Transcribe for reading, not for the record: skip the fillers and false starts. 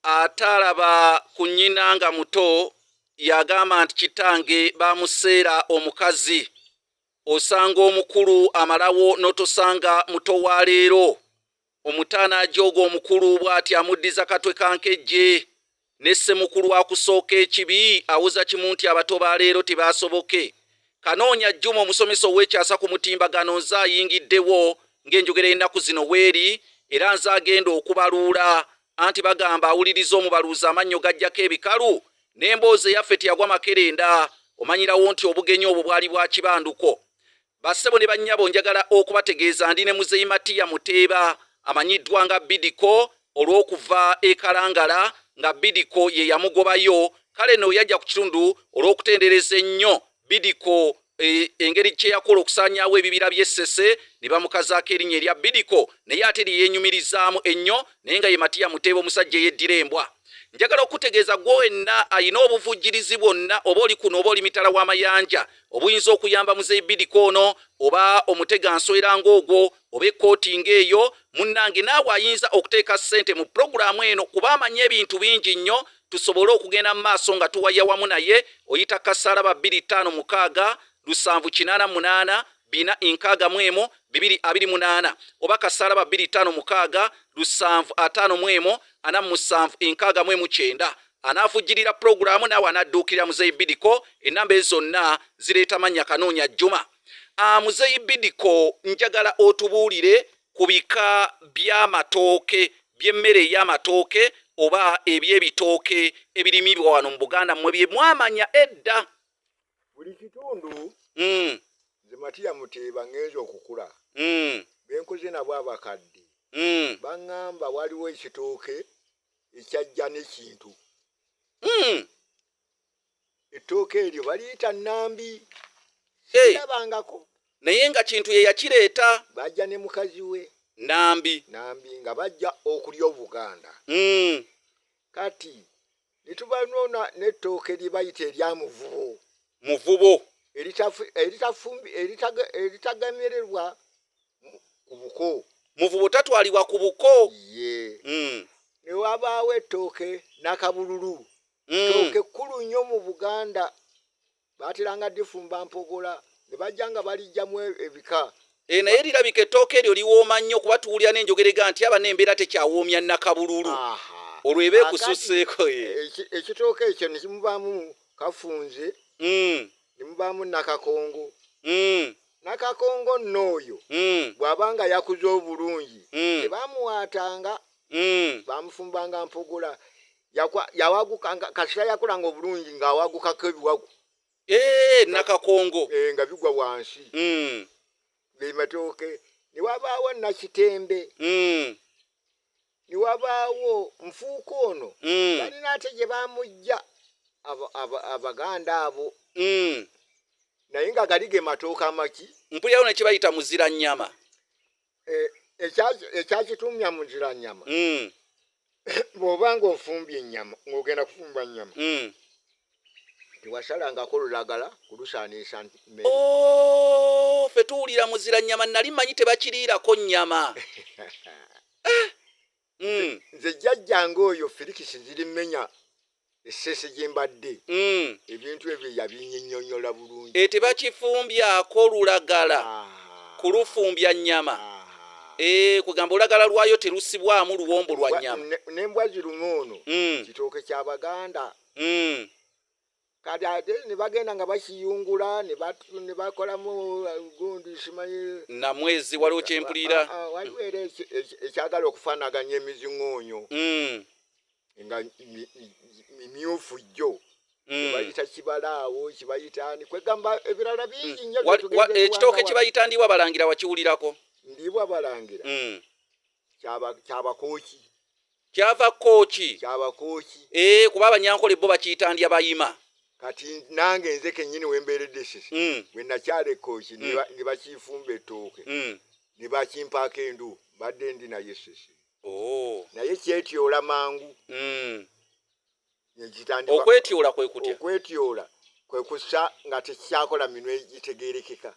atalaba ku nnyina nga muto yagamba nti kitange bamuseera omukazi. Osanga omukulu amalawo n'otosanga muto wa leero. Omutaana ajoga omukulu bw'ati amuddiza katwe kankejje. Ne ssemukulu akusooka ekibi awuza kimu nti abato ba leero tebaasoboke. Kanoonya Juma omusomesa ow'ekyasa ku mutimbagano nze ayingiddewo ng'enjogera ennaku zino weeri era nze agenda okubaluula anti bagamba awuliriza omubaluuzi amannyo gajjako ebikalu n'emboozi eyaffe teyagwa makerenda. Omanyirawo nti obugenyi obwo bwali bwa kibanduko. Bassebo ne bannyabo njagala okubategeeza ndi ne Muzeeyi Matiya Muteeba amanyiddwa nga Bidico olw'okuva e Kalangala nga Bidico ye yamugobayo. Kale no yajja ku kitundu olw'okutendereza ennyo Bidico engeri kye yakola okusaanyaawo ebibira by'essese ne bamukazaako erinnya erya Bidico naye ate lyeyeenyumirizaamu ennyo naye nga ye Matiya Muteeba omusajja eyeddira embwa. Njagala okutegeeza gwe wenna ayina obuvujjirizi bwonna oba oli kuno oba oli mitala w'amayanja obuyinza okuyamba Muzeeyi Bidico ono oba omutega nswera ng'ogwo oba ekkooti ng'eyo munnange naawe ayinza okuteeka ssente mu pulogulaamu eno kuba amanyi ebintu bingi nnyo tusobole okugenda mu maaso nga tuwaya wamu naye. Oyita kasaalaba 256 788 461 228 oba kasaalaba 256 751 47 anaafujjirira pulogulaamu naawe anadduukirira Muzeeyi Bidico. Ennamba ezo zonna zireeta mannya Kanoonya Juma. Muzeeyi Bidico njagala otubuulire ku bika by'amatooke by'emmere ey'amatooke oba eby'ebitooke ebirimibwa wano mu Buganda mmwe bye mwamanya edda. Buli kitundu nze Matiya Muteeba ngenza okukula benkoze nabo abakadde baŋŋamba waliwo ekitooke ekyajja n'ekintu. Ettooke eryo baliyita Nambi. Sirabangako. Naye nga kintu ye yakireeta. Bajja ne mukazi we Nambi nga bajja okulya Obuganda. Kati ne tubanona n'ettooke lye bayita erya muvubo eritagemererwa ku buko. Muvubo tatwalibwa ku buko. Ne wabaawo ettooke Nakabululu. Ettooke kkulu nnyo mu Buganda. Baateranga ddifumba mpogola ne bajja nga balijjamu ebika. Naye lirabika ettooke eryo liwooma nnyo kuba tuwulira n'enjogerega nti aba n'embeera tekyawoomya Nakabululu. Olwo eba ekususseeko ye. Ekitooke ekyo ne kimubaamu kafunze ne mubaamu Nakakongo. Nakakongo n'oyo bw'abanga yakuze obulungi tebamuwaatanga bamufumbanga mpogola yawagukanga kasira yakolanga obulungi ng'awagukako ebiwagu. Nakakongo nga bigwa wansi. Ge matooke. Ne wabaawo Nakitembe. Ne wabaawo Nfuuko ono balina ate gye bamujja Abaganda abo. Naye nga gali ge matooke amaki. Mpulirawo ne kye bayita muziranyama. Ekyakitumya muziranyama. Bw'oba ng'ofumbye ennyama ng'ogenda kufumba nnyama tewasalangako lulagala kulusaaniisa mmere. Ffe tuwulira muziranyama nali mmanyi tebakiriirako nnyama. Nze jjajjange oyo Felix Zirimmenya essese gye mbadde ebintu ebyo yabinnyonnyola bulungi. Tebakifumbyako lulagala kulufumbya nnyama. Kugamba olulagala lwayo terusibwamu luwombo lwa nnyama. N'embwa ziruma ono kitooke ky'Abaganda. Kati ate ne bagenda nga bakiyungula ne bakolamu gundi simanyi namwezi waliwo kyempulira. Waliwo era ekyagala okufaanaganya emiziŋŋoonyo nga mimyufu jjo. Bayita kibalaawo kibayitaani kwegamba ebirala bingi nnyo. Ekitooke kibayita ndiwa Balangira wakiwulirako? Ndiwa Balangira kyabakooki. Kyava kooki. Kyabakooki. Kuba Abanyankole bo bakiyita ndya bayima. Kati nange nze kennyini wembeeredde sisi bwe nakyala ekkooki ne bakifumba ettooke ne bakimpaako endu badde ndi naye sisi. Naye kyetyola mangu. Okwetyola kwe kutya? Okwetyola kwe kussa nga tekikyakola minwe gitegeerekeka.